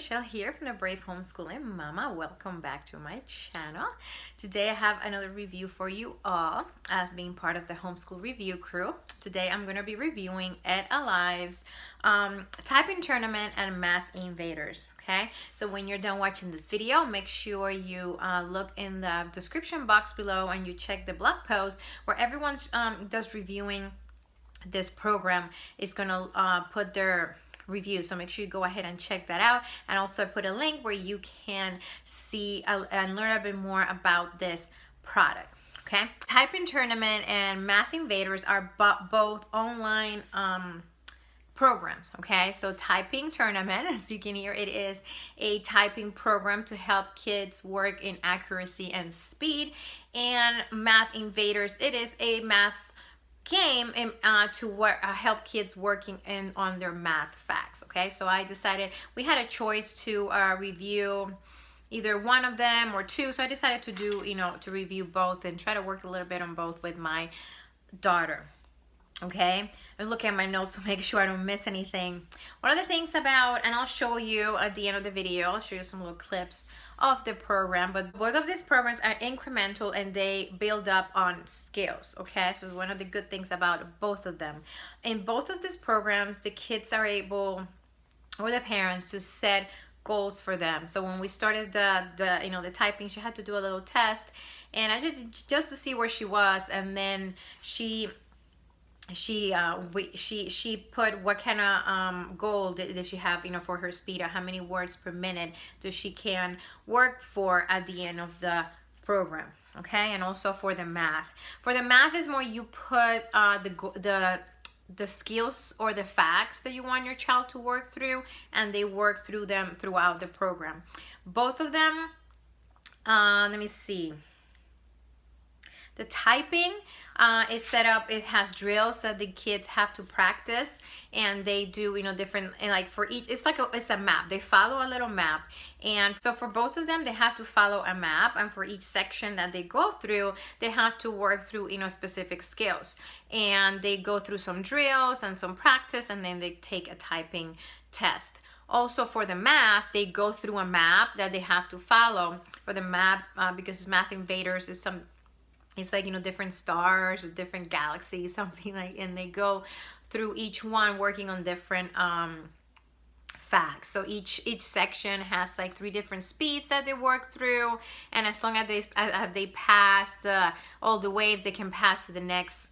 Michelle here from the Brave Homeschooling Mama. Welcome back to my channel. Today I have another review for you all as being part of the Homeschool Review Crew. Today I'm going to be reviewing EdAlive's Typing Tournament and Math Invaders. Okay, so when you're done watching this video, make sure you look in the description box below and you check the blog post where everyone's does reviewing this program is going to put their review, so make sure you go ahead and check that out. And also I put a link where you can see and learn a bit more about this product. Okay, Typing Tournament and Math Invaders are both online programs. Okay, so Typing Tournament, as you can hear, it is a typing program to help kids work in accuracy and speed. And Math Invaders, it is a math game to help kids working on their math facts. Okay, so I decided we had a choice to review either one of them or two, so I decided to do to review both and try to work a little bit on both with my daughter. Okay, and look at my notes to make sure I don't miss anything. One of the things about, and I'll show you at the end of the video, I'll show you some little clips of the program, but both of these programs are incremental and they build up on skills. Okay, so one of the good things about both of them. In both of these programs, the kids are able, or the parents, to set goals for them. So when we started the typing, she had to do a little test, and I just to see where she was, and then she put what kind of goal did she have for her speed, or how many words per minute does she can work for at the end of the program. Okay, and also for the math is more you put the skills or the facts that you want your child to work through, and they work through them throughout the program. Both of them, let me see. The typing is set up, it has drills that the kids have to practice, and they do different, and like for each, it's a map. They follow a little map, and so for both of them they have to follow a map, and for each section that they go through they have to work through specific skills, and they go through some drills and some practice, and then they take a typing test. Also for the math, they go through a map that they have to follow for the map, because Math Invaders is it's like different stars, different galaxies, something like, and they go through each one working on different facts. So each section has like 3 different speeds that they work through, and as long as they pass all the waves, they can pass to the next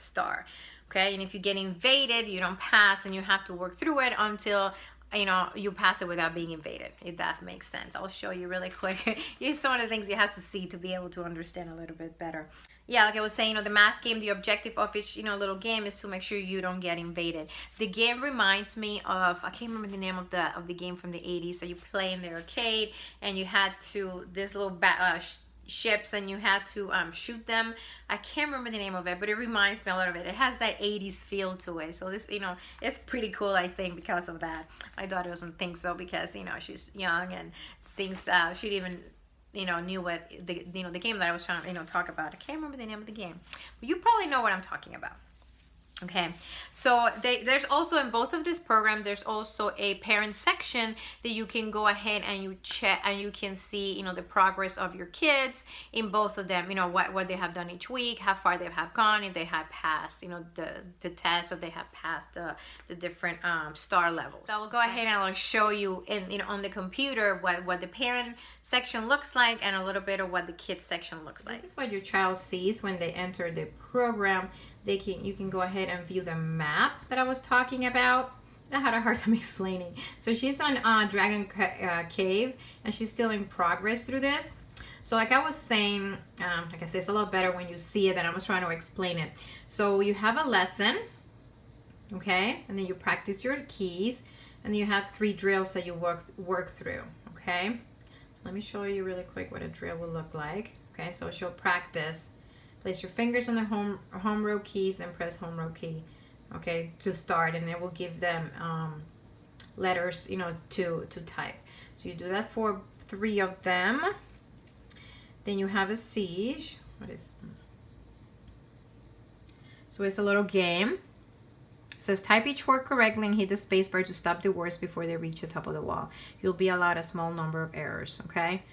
star. Okay, and if you get invaded, you don't pass, and you have to work through it until you pass it without being invaded, if that makes sense. I'll show you really quick. Here's some of the things you have to see to be able to understand a little bit better. Yeah, like I was saying, the math game, the objective of each little game is to make sure you don't get invaded. The game reminds me of, I can't remember the name of the game from the 80s that you play in the arcade, and you had to, this little ships, and you had to shoot them. I can't remember the name of it, but it reminds me a lot of it. It has that 80s feel to it, so this it's pretty cool, I think, because of that. My daughter doesn't think so, because she's young and thinks she even knew what the game that I was trying to talk about. I can't remember the name of the game, but you probably know what I'm talking about. Okay, so there's also, in both of this program, there's also a parent section that you can go ahead and you check, and you can see the progress of your kids in both of them, what they have done each week, how far they have gone, if they have passed the test, if they have passed the different star levels. So I'll go ahead and I'll show you on the computer what the parent section looks like, and a little bit of what the kids section looks like. This is what your child sees when they enter the program. You can go ahead and view the map that I was talking about. I had a hard time explaining. So she's on Dragon Cave, and she's still in progress through this. So like I was saying, like I said, it's a lot better when you see it than I was trying to explain it. So you have a lesson, okay, and then you practice your keys, and then you have 3 drills that you work through, okay. So let me show you really quick what a drill will look like. Okay, so she'll practice. Place your fingers on the home row keys and press home row key, okay, to start, and it will give them letters, to type. So you do that for 3 of them. Then you have a siege. So it's a little game. says type each word correctly and hit the spacebar to stop the words before they reach the top of the wall. You'll be allowed a small number of errors, okay?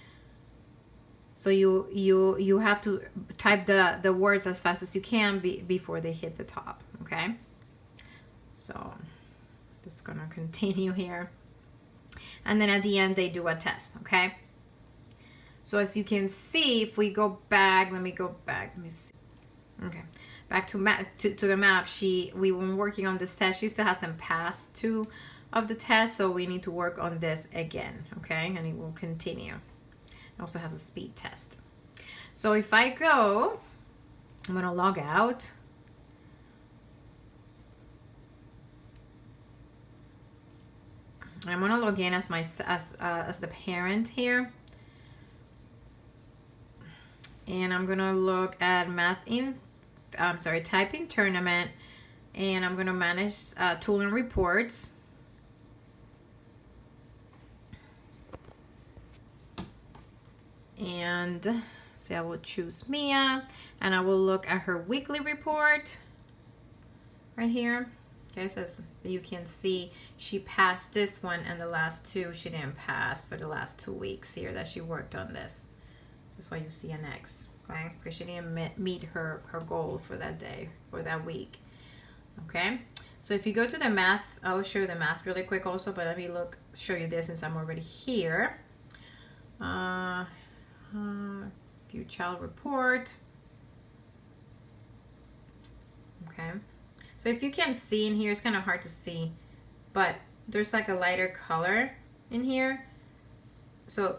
So you have to type the words as fast as you can before they hit the top, okay? So just gonna continue here. And then at the end they do a test, okay? So as you can see, if we go back, let me see. Okay, back to the map. We were working on this test. She still hasn't passed 2 of the tests, so we need to work on this again, okay? And it will continue. I also have a speed test. So if I go, I'm gonna log out. I'm gonna log in as the parent here. And I'm gonna look at typing tournament, and I'm gonna manage tool and reports. And so I will choose Mia, and I will look at her weekly report right here. Okay, so you can see she passed this one, and the last 2 she didn't pass for the last 2 weeks here that she worked on this. That's why you see an X, okay? Because she didn't meet her goal for that day, or that week, okay? So if you go to the math, I'll show you the math really quick also, but let me show you this since I'm already here. View child report. Okay. So if you can see in here, it's kind of hard to see, but there's like a lighter color in here. So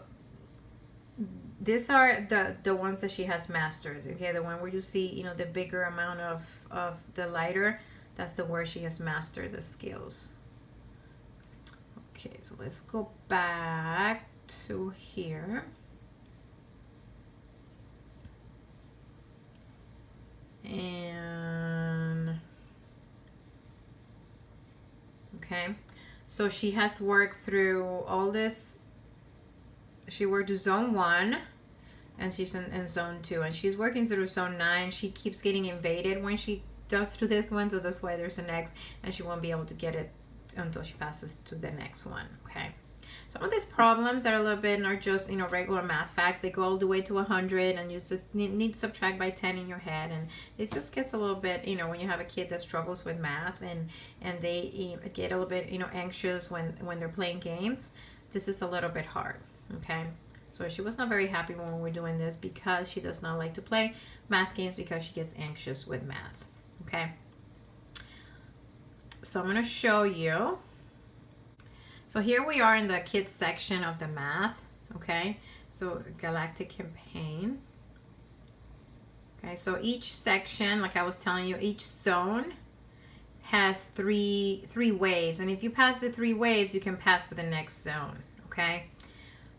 these are the ones that she has mastered, okay? The one where you see, you know, the bigger amount of the lighter, that's the where she has mastered the skills. Okay, so let's go back to here. And okay, so she has worked through all this. She worked to zone 1, and she's in zone 2, and she's working through zone 9. She keeps getting invaded when she does through this one, so that's why there's an X, and she won't be able to get it until she passes to the next one. Okay, some of these problems that are a little bit are just, you know, regular math facts. They go all the way to 100, and you need to subtract by 10 in your head, and it just gets a little bit, you know, when you have a kid that struggles with math and they get a little bit, you know, anxious when they're playing games. This is a little bit hard. Okay, so she was not very happy when we were doing this because she does not like to play math games because she gets anxious with math. Okay, so I'm going to show you. So here we are in the kids section of the math. Okay, so galactic campaign. Okay, so each section, like I was telling you, each zone has three waves, and if you pass the 3 waves, you can pass for the next zone. Okay,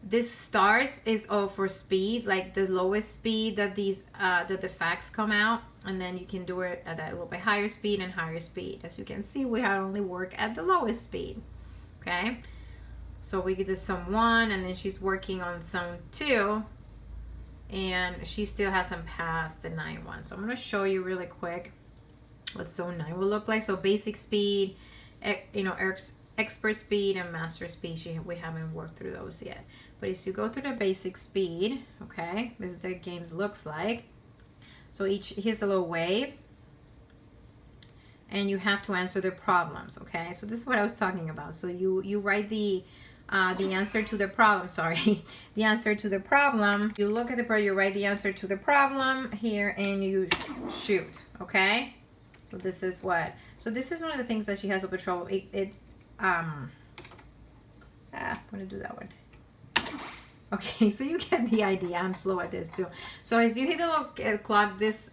this stars is all for speed, like the lowest speed that that the facts come out, and then you can do it at a little bit higher speed and higher speed. As you can see, we only work at the lowest speed. Okay, so we get to zone 1, and then she's working on zone 2, and she still hasn't passed the 9 one. So I'm going to show you really quick what zone 9 will look like. So basic speed, you know, expert speed and master speed, we haven't worked through those yet. But as you go through the basic speed, okay, this is the game looks like. So here's a little wave, and you have to answer the problems. Okay, so this is what I was talking about. So you write the answer to the problem. Sorry, the answer to the problem. You look at the problem, you write the answer to the problem here, and you shoot. Okay, so this is what. So this is one of the things that she has a bit trouble. I'm gonna do that one. Okay, so you get the idea. I'm slow at this too. So if you hit the little clock, this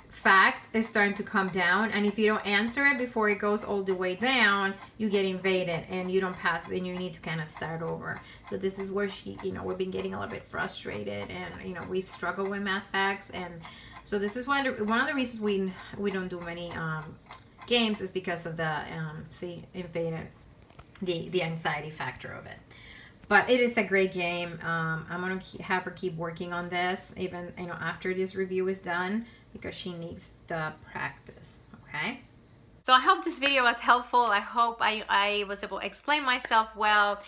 fact is starting to come down, and if you don't answer it before it goes all the way down, you get invaded and you don't pass, and you need to kind of start over. So this is where she, you know, we've been getting a little bit frustrated, and you know, we struggle with math facts, and so this is one of the reasons we don't do many games is because of the invaded, the anxiety factor of it. But it is a great game. I'm gonna have her keep working on this, even, you know, after this review is done, because she needs the practice. Okay. So I hope this video was helpful. I hope I was able to explain myself well.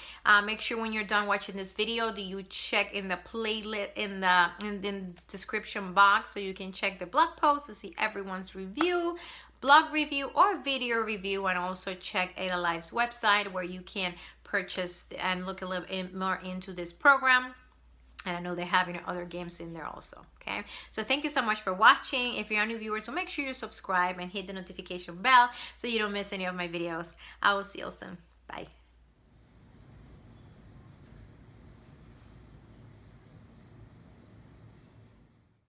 Make sure when you're done watching this video that you check in the playlist in the description box, so you can check the blog post to see everyone's review, blog review or video review, and also check EdAlive's website where you can purchase and look a little bit more into this program. And I know they're having other games in there also, okay? So thank you so much for watching. If you're a new viewer, so make sure you subscribe and hit the notification bell so you don't miss any of my videos. I will see you soon. Bye.